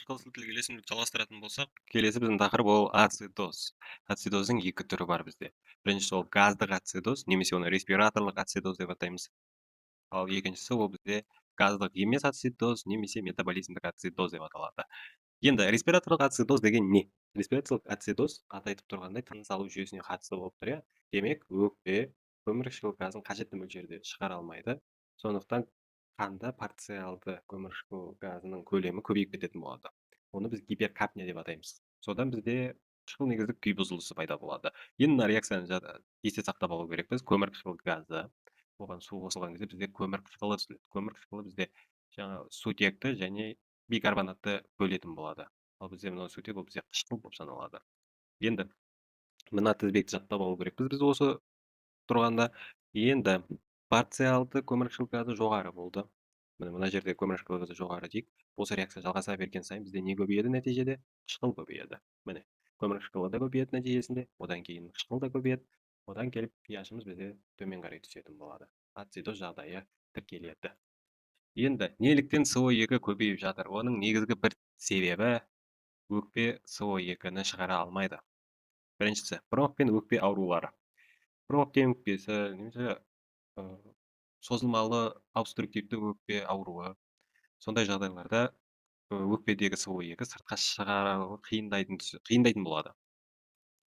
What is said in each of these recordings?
қосылып келесін жалғастыратын болсақ, келесі біздің тақырып ол ацидоз. Ацидоздың екі түрі бар бізде. Біріншісі ол газдық ацидоз, немесе оны респираторлық ацидоз деп атаймыз. Ал екіншісі ол бізде газдық емес ацидоз, немесе метаболизмдік ацидоз деп аталады. Енді респираторлық ацидоз деген не? Респираторлық ацидоз аты айтып тұрғандай тыныс алу жүйесіне қатысты болып тұр, иә. Демек, өкпе көмірқышқыл газын қажетті мөлшерде шығара алмайды. Сондықтан қанда парциалды көмірқышқыл газының көлемі көбейіп кететін болады. Оны біз гиперкапния деп атаймыз. Содан бізде қышқыл негіздік күй бұзылысы пайда болады. Енді мына реакцияны есте сақтап алу керекпіз. Көмірқышқыл газы, оған су қосылған кезде бізде көмірқышқылы түзіледі. Көмірқышқылы бізде жаңа сутекті және бикарбонатты бөлетін болады. Ал бізде мынау сутек, ол бізде қышқыл болып саналады. Енді мына тізбекті жаттап алу керекпіз біз осы тұрғанда. Енді парциалды көмірқышқыл газы жоғары болды. Мына жерде көмірқышқыл газы жоғары дейік. Осы реакция жалғаса берген сайын бізде не көбейеді нәтижеде? Қышқыл көбейеді. Міне, көмірқышқылы да көбейеді нәтижесінде, одан кейін қышқыл да көбейеді. Одан келіп pH-ымыз бізде төмен қарай түсетін болады. Ацидоз жағдайы тіркеледі. Енді неліктен СО2 көбейіп жатыр? Оның негізгі бір себебі өкпе СО2-ні шығара алмайды. Біріншісі, бронх пен өкпе аурулары. Бронх демікпесі немесе созылмалы обструктивті өкпе ауруы. Сондай жағдайларда өкпедегі СО2 сыртқа шығару қиындайтын болады.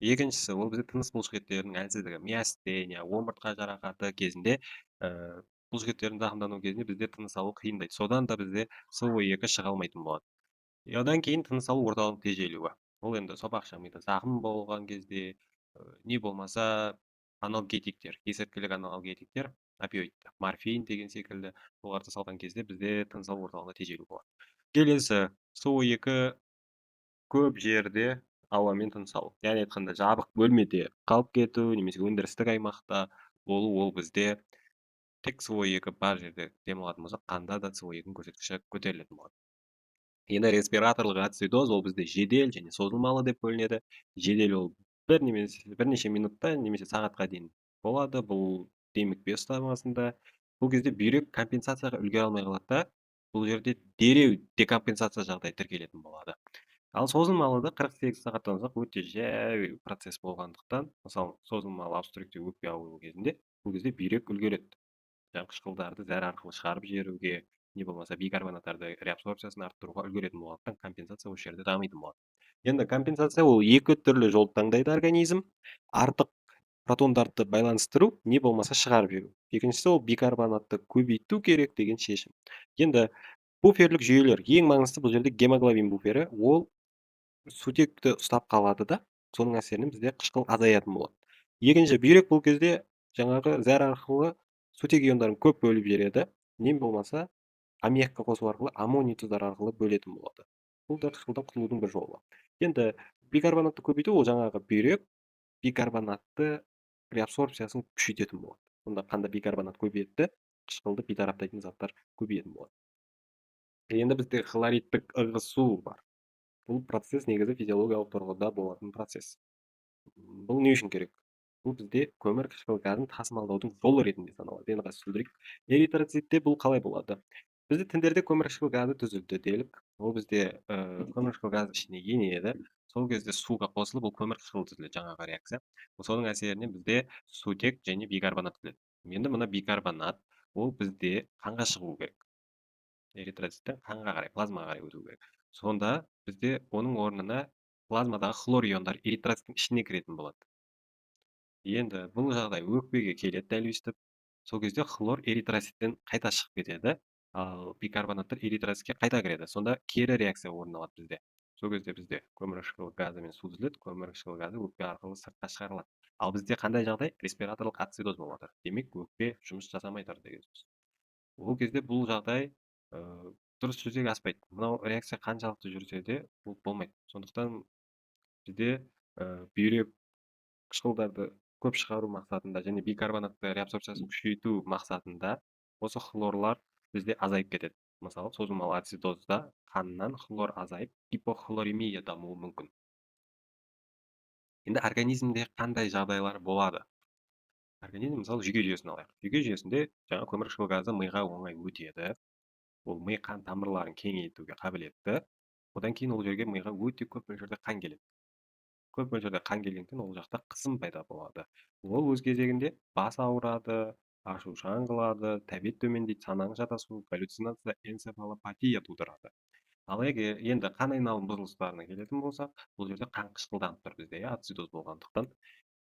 Екіншісі, ол бізде тыныс бұлшықеттерінің әлсіздігі, миостения, омыртқа жарақаты кезінде, бұлшықеттердің зақымдану кезінде бізде тыныс алу қиындайды. Содан да бізде СО2 шыға алмайтын болады. Одан кейін тыныс алу орталығының тежелуі. Ол енді сопақша мида зақым болған кезде, не болмаса аналгетиктер, есірткілік аналгетиктер, опиоид, морфин деген секілді, оларды салған кезде бізде тыныс алу орталығында тежелу болады. Келесі, СО2 көп жерде ауамен тыныс алу. Яғни айтқанда жабық бөлмеде қалып кету, немесе өндірістік аймақта болу, ол бізде тек СО2 бар жерде демалатын болсақ, қанда да СО2 көрсеткіші көтерілетін болады. Енді респираторлық ацидоз ол бізде жедел және созылмалы деп бөлінеді. Жедел ол бірнеше минутта немесе сағатқа дейін болады. Бұл демікпе ұстамасында. Бұл кезде бүйрек компенсацияға үлгере алмай қалады да, бұл жерде дереу декомпенсация жағдайы тіркелетін болады. Ал созылмалыда 48 сағаттан ұзақ өте жай процесс болғандықтан, мысалы созылмалы обструктив өкпе ауруы кезінде, бұл кезде бүйрек үлгереді. Жаңағы қышқылдарды зәр арқылы шығарып жіберуге, не болмаса бикарбонаттарды реабсорбциясын арттыруға үлгеретін болғандықтан компенсация осы жерде дамитын болады. Енді компенсация ол екі түрлі жолды таңдайды организм. Артық протондарды байланыстыру, не болмаса шығарып жіберу. Екіншісі ол бикарбонатты көбейту керек деген шешім. Енді буферлік жүйелер ең маңызды бұл жерде гемоглобин буфері, ол сутекті ұстап қалады да, соның әсерінен бізде қышқыл азаятын болады. Екінші, бүйрек бұл кезде жаңағы зәр арқылы сутек иондарын көп бөліп жібереді, не болмаса аммиакқа қосу арқылы аммоний тұздары арқылы бөлетін болады. Бұл да қышқылдан құтылудың бір жолы. Енді бикарбонатты көбейту ол жаңағы бүйрек бикарбонатты реабсорбциясын күшейтетін болады. Онда қанда бикарбонат көбейеді, қышқылды бейтараптайтын заттар көбейетін болады. Енді бізде хлоридтік ығысу бар. Бұл процесс негізі физиологиялық тұрғыда болатын процесс. Бұл не үшін керек? Бұл бізде көмірқышқыл газын тасымалдаудың жолы ретінде саналады. Енді түсіндірейік. Эритроцитте бұл қалай болады? Бізде тіндерде көмірқышқыл газы түзілді делік. Ол бізде көмірқышқыл газы ішіне енеді. Сол кезде суға қосылып, бұл көмірқышқыл түзіледі, жаңағы реакция. Соның әсерінен бізде сутек және бикарбонат түзіледі. Енді мына бикарбонат ол бізде қанға шығу керек. Эритроциттен қанға қарай, плазмаға қарай өту керек. Сонда бізде оның орнына плазмадағы хлор иондар эритроциттің ішіне кіретін болады. Енді бұл жағдай өкпеге келеді дәл өйстіп. Сол кезде хлор эритроциттен қайта шығып кетеді, ал бикарбонаттар эритроцитке қайта кіреді. Сонда кері реакция орын алады бізде. Сол кезде бізде көмірқышқыл газы мен су түзіледі, көмірқышқыл газы өкпе арқылы сыртқа шығарылады. Ал бізде қандай жағдай? Респираторлық ацидоз болып жатыр. Демек, өкпе жұмыс жасамай тұр деген сөз. Ол кезде бұл жағдай дұрыс жүзеге аспайды. Мынау реакция қаншалықты жүрсе де бұл болмайды. Сондықтан бізде бүйрек қышқылдарды көп шығару мақсатында және бикарбонатты реабсорбциясын күшейту мақсатында осы хлорлар бізде азайып кетеді. Мысалы, созылмалы ацидозда қаннан хлор азайып, гипохлоремия дамуы мүмкін. Енді организмде қандай жағдайлар болады? Организм, мысалы, жүйке жүйесін алайық. Жүйке жүйесінде жаңа көмірқышқыл газы миға оңай өтеді. Ол ми қан тамырларын кеңейтуге қабілетті. Одан кейін ол жерге миға өте көп мөлшерде қан келеді. Көп мөлшерде қан келгендіктен ол жақта қысым пайда болады. Ол өз кезегінде бас ауырады, ашушаң қылады, тәбет төмендейді, санаң шатасу, галлюцинация, энцефалопатия тудырады. Ал енді қан айналым бұзылыстарына келетін болсақ, бұл жерде қан қышқылданып тұр бізде, ацидоз болғандықтан.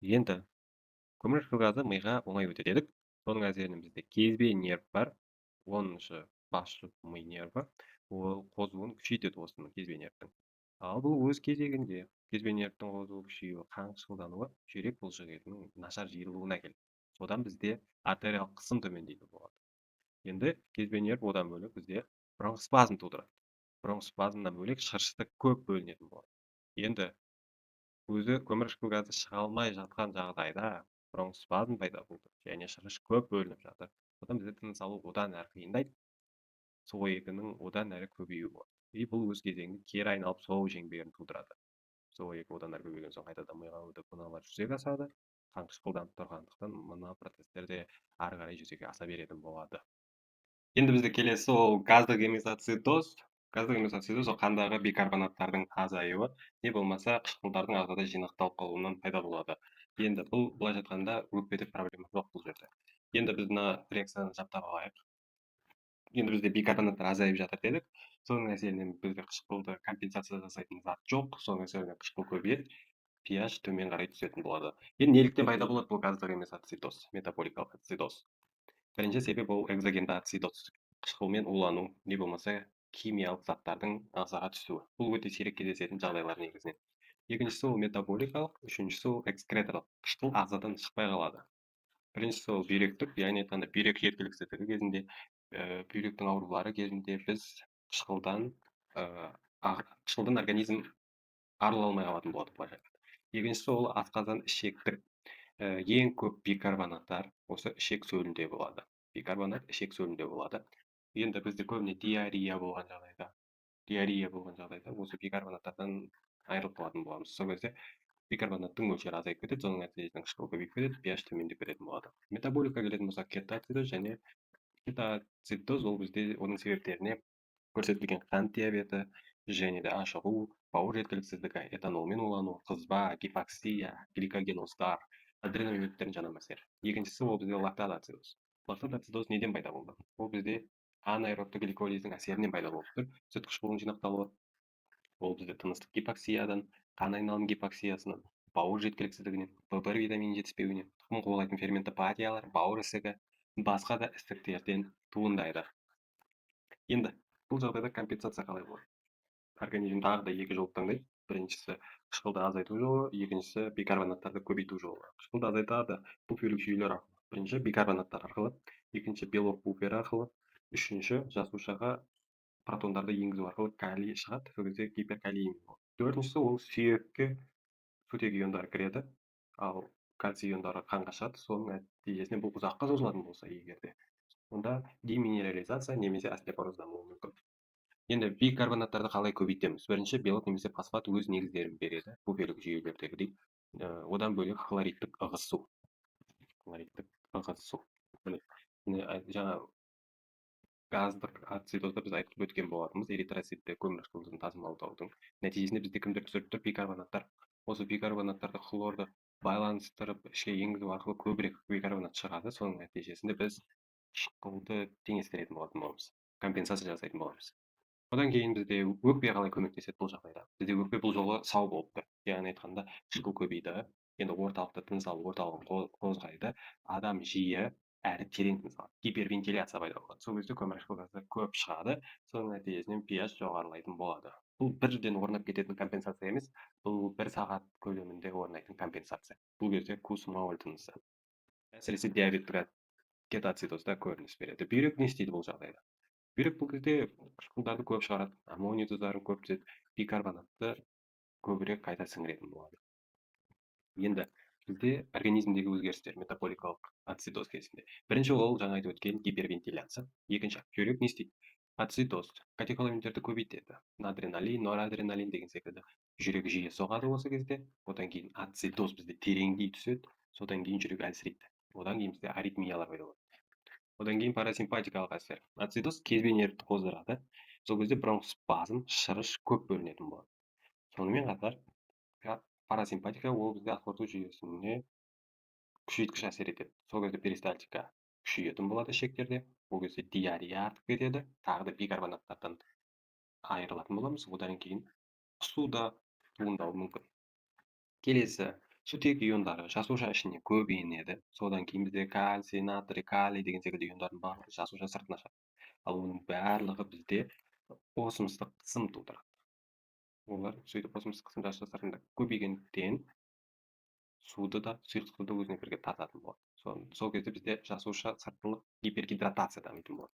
Енді көмірқышқыл газы миға оңай өтеді дедік. Соның әсерінен бізде кезбе нерв бар, 10-шы басшы ми нерві, ол қозуын күшейтеді осының кезбе нервтің. Ал бұл өз кезегінде кезбе нервтің қозуы күшеюі, қан қышқылдануы жүрек бұлшықетінің нашар жиырылуына әкеледі. Содан бізде артериялық қысым төмендейді болады. Енді кезбе нерв одан бөлек бізде бронхоспазм тудырады. Бронхоспазмнан бөлек шырышты көп бөлінетін болады. Енді өзі көмірқышқыл газы шыға алмай жатқан жағдайда бронхоспазм пайда болды және шырыш көп бөлініп жатыр. Содан бізде тыныс алу одан әрі қиындайды, со-екінің одан әрі көбеюі болады. И бұл өз кезегінде кері айналып соғу шеңберін тудырады. Со-екі одан әрі көбейген соң қайтадан миға өтіп мыналар жүзеге асады. Қан қышқылданып тұрғандықтан мына процестер де ары қарай жүзеге аса беретін болады. Енді бізде келесі ол газдық гемисоцитоз. Газдық гемисоцитоз ол қандағы бикарбонаттардың азаюы, не болмаса қышқылдардың ағзада жинақталып қалуынан пайда болады. Енді бұл былайша айтқанда өкпеде проблема жоқ бұл жерде. Енді біз мына реакцияны жаттап алайық. Енді бізде бикарбонаттар азайып жатыр дедік. Соның әсерінен бізде қышқылды компенсация жасайтын зат жоқ. Соның әсерінен қышқыл көбейеді, pH төмен қарай түсетін болады. Енді неліктен пайда болады бұл газдық гемисоцитоз, метаболикалық ацидоз? Бірінші себеп ол экзогенді ацидоз, қышқылмен улану, не болмаса химиялық заттардың ағзаға түсуі. Бұл өте сирек кездесетін жағдайлар негізінен. Екіншісі ол метаболикалық, үшіншісі ол экскреторлық, қышқыл ағзадан шықпай қалады. Біріншісі ол бүйректік, яғни айтқанда бүйрек жеткіліксіздігі кезінде, бүйректің аурулары кезінде біз қышқылдан организм арыла алмай қалатын болады былайша айтқанда. Екіншісі ол асқазан ішектік. Ең көп бикарбонаттар осы ішек сөлінде болады. Бикарбонат ішек сөлінде болады. Енді бізде көбіне диарея болған жағдайда осы бикарбонаттардан айырылып қалатын боламыз. Сол кезде бикарбонаттың мөлшері азайып кетеді, соның нәтижесінде қышқыл көбейіп кетеді, pH төмендеп кететін болады. Метаболикаға келетін болсақ, кетоацидоз және кетоацидоз ол бізде оның себептеріне көрсетілген қант диабеті және де ашығу, бауыр жеткіліксіздігі, этанолмен улану, қызба, гипоксия, гликогеноздар, адреналинттердің жанама әсері. Екіншісі ол бізде лактат-ацидоз. Лактат-ацидоз неден пайда болды? Ол бізде анаэробты гликолиздің әсерінен пайда болып тұр. Сүт қышқылының жинақталуы. Ол бізде тыныстық гипоксиядан, қан айналым гипоксиясынан, бауыр жеткіліксіздігінен, В1 витамині жетіспеуінен, тұқым қуалайтын ферментопатиялар, бауыр ісігі, басқа да ісіктерден туындайды. Енді бұл жағдайда компенсация қалай болады? Организм тағы да екі жол таңдайды. Біріншісі қышқылды азайту жолы, екіншісі бикарбонаттарды көбейту жолы. Қышқылды азайтады буферлік жүйелер арқылы. Бірінші бикарбонаттар арқылы, екінші белок буфері арқылы, үшінші жасушаға протондарды енгізу арқылы калий шығады, сол кезде гиперкалиемия болады. Төртіншісі ол сүйекке сутек иондары кіреді, ал кальций иондары қанға шығады. Соның нәтижесінде бұл ұзаққа созылатын болса егерде, онда деминерализация немесе остеопороз дамуы мүмкін. Енді бикарбонаттарды қалай көбейтеміз? Бірінші белок немесе фосфат өз негіздерін береді, буферлік жүйелердегідей. Одан бөлек хлоридтік ығысу. Жаңа газдық ацидозда біз айтып өткен болатынбыз, эритроцитті көмірқышқылдың тасымалдаудың нәтижесінде бізде кімдер түсіріп тұр? Бикарбонаттар. Осы бикарбонаттарды хлорды байланыстырып ішке енгізу арқылы көбірек бикарбонат шығады. Соның нәтижесінде біз қышқылды теңестіретін болатын боламыз, компенсация жасайтын боламыз. Одан кейін бізде өкпе қалай көмектеседі бұл жағдайда? Бізде өкпе бұл жолы сау болып тұр. Яғни айтқанда қышқыл көбейді, енді орталықта тыныс алу орталығын қозғайды, адам жиі әрі терең тыныс алады, гипервентиляция пайда болады. Сол кезде көмірқышқыл газы көп шығады, соның нәтижесінен pH жоғарылайтын болады. Бұл бірден орнап кететін компенсация емес, бұл 1 сағат көлемінде орнайтын компенсация. Бұл кезде кусмауль тынысы. Әсіресе диабеттік кетоацидозда көрініс береді. Бүйрек не істейді бұл жағдайда? Бүйрек бұл кезде қышқылдарды көп шығарады, аммоний тұздарын көп түзеді, бикарбонатты көбірек қайта сіңіретін болады. Енді бізде организмдегі өзгерістер метаболикалық ацидоз кезінде. Бірінші ол жаңа айтып өткен гипервентиляция. Екінші жүрек не істейді? Ацидоз катехоламинтерді көбейтеді. Адреналин, норадреналин деген секілді жүрек жиі соғады осы кезде. Одан кейін ацидоз бізде тереңдей түседі, содан кейін жүрек әлсірейді. Одан кейін бізде аритмиялар пайда болады. Одан кейін парасимпатикалық әсер. Ацидоз кезбе нервті қоздырады. Сол кезде бронхоспазм, шырыш көп бөлінетін болады. Сонымен қатар, парасимпатика ол бізде ас жүйесіне күшейткіш әсер етеді. Сол кезде перистальтика күшейетін болады ішектерде. Ол кезде диарея артып кетеді. Тағы да бикарбонаттардан айырылатын боламыз. Одан кейін құсу да туындауы мүмкін. Келесі, сутек иондары жасуша ішіне көп енеді. Содан кейін бізде кальций, натрий, калий деген секілді иондардың барлығы жасуша сыртына шығады. Ал оның барлығы бізде осмостық қысым тудырады. Олар сөйтіп осмостық қысым жасуша сыртында көбейгендіктен суды да сұйықтықты да өзіне бірге тартатын болады. Сол кезде бізде жасуша сыртылық гипергидратация дамитын болады.